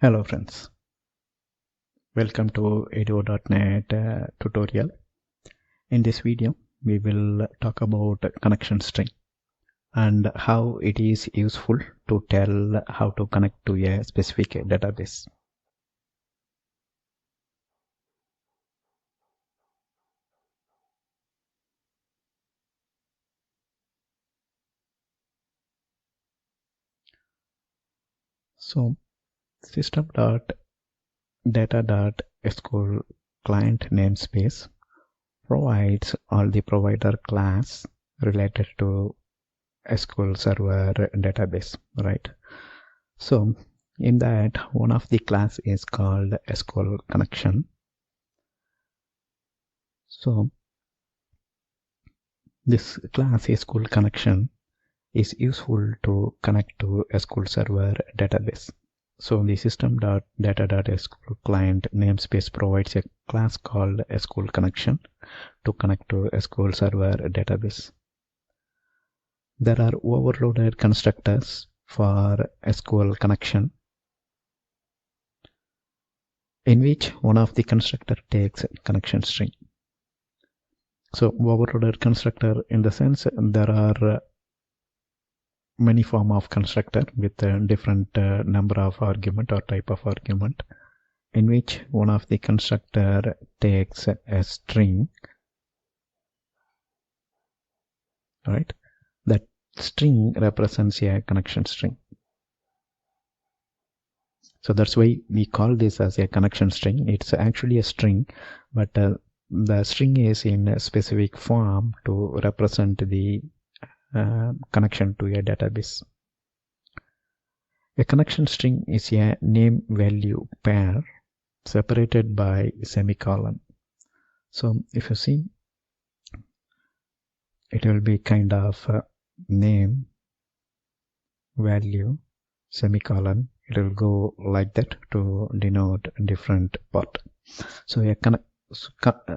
Hello friends, welcome to edu.net tutorial. In this video we will talk about connection string and how it is useful to tell how to connect to a specific database. So system.data.sql client namespace provides all the provider class related to SQL Server database, right? So in that, one of the class is called SQL connection. So this class SQL connection is useful to connect to SQL Server database. So the system.data.sql client namespace provides a class called SQL connection to connect to SQL Server database. There are overloaded constructors for SQL connection, in which one of the constructor takes connection string. So overloaded constructor in the sense there are many form of constructor with a different number of argument or type of argument, in which one of the constructor takes a string, right? That string represents a connection string. So that's why we call this as a connection string. It's actually a string, but the string is in a specific form to represent the connection to a database. A connection string is a name value pair separated by semicolon. So if you see, it will be kind of name value semicolon. It will go like that to denote different part. So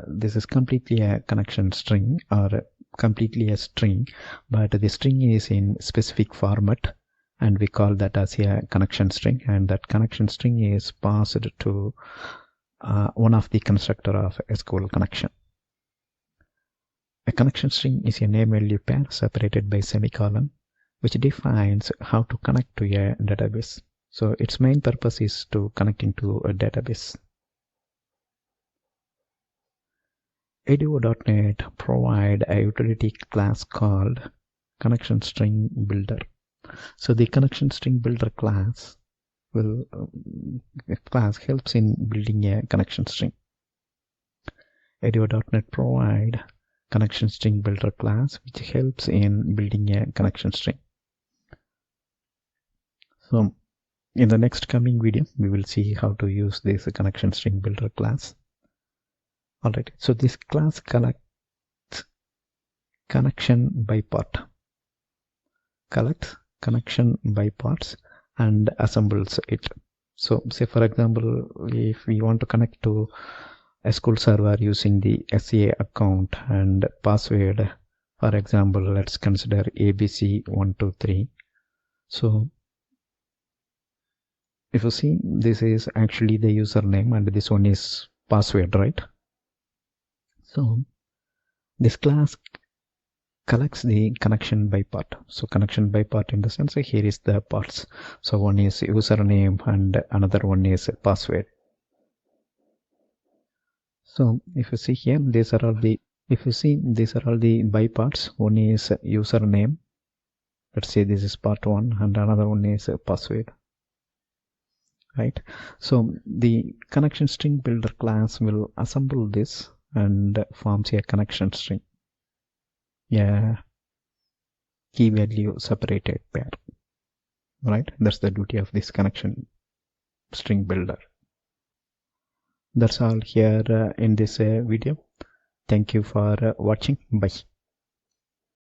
this is completely a connection string or completely a string, but the string is in specific format and we call that as a connection string, and that connection string is passed to one of the constructor of SQL connection. A connection string is a name value pair separated by semicolon, which defines how to connect to a database. So its main purpose is to connecting to a database. edu.net provide a utility class called ConnectionString Builder. So the ConnectionString Builder class helps in building a connection string. edu.net provide ConnectionString Builder class which helps in building a connection string. So in the next coming video we will see how to use this ConnectionString Builder class. Alright, so this class collects connection by part, and assembles it. So say for example, if we want to connect to SQL Server using the SA account and password, for example, let's consider ABC123. So if you see, this is actually the username and this one is password, right? So this class collects the connection by part. So connection by part in the sense here is the parts. So one is username and another one is password. So if you see here, these are all the by parts. One is username. Let's say this is part 1 and another one is password. Right. So the connection string builder class will assemble this and forms a connection string, key value separated pair, right? That's the duty of this connection string builder. That's all here in this video. Thank you for watching. Bye.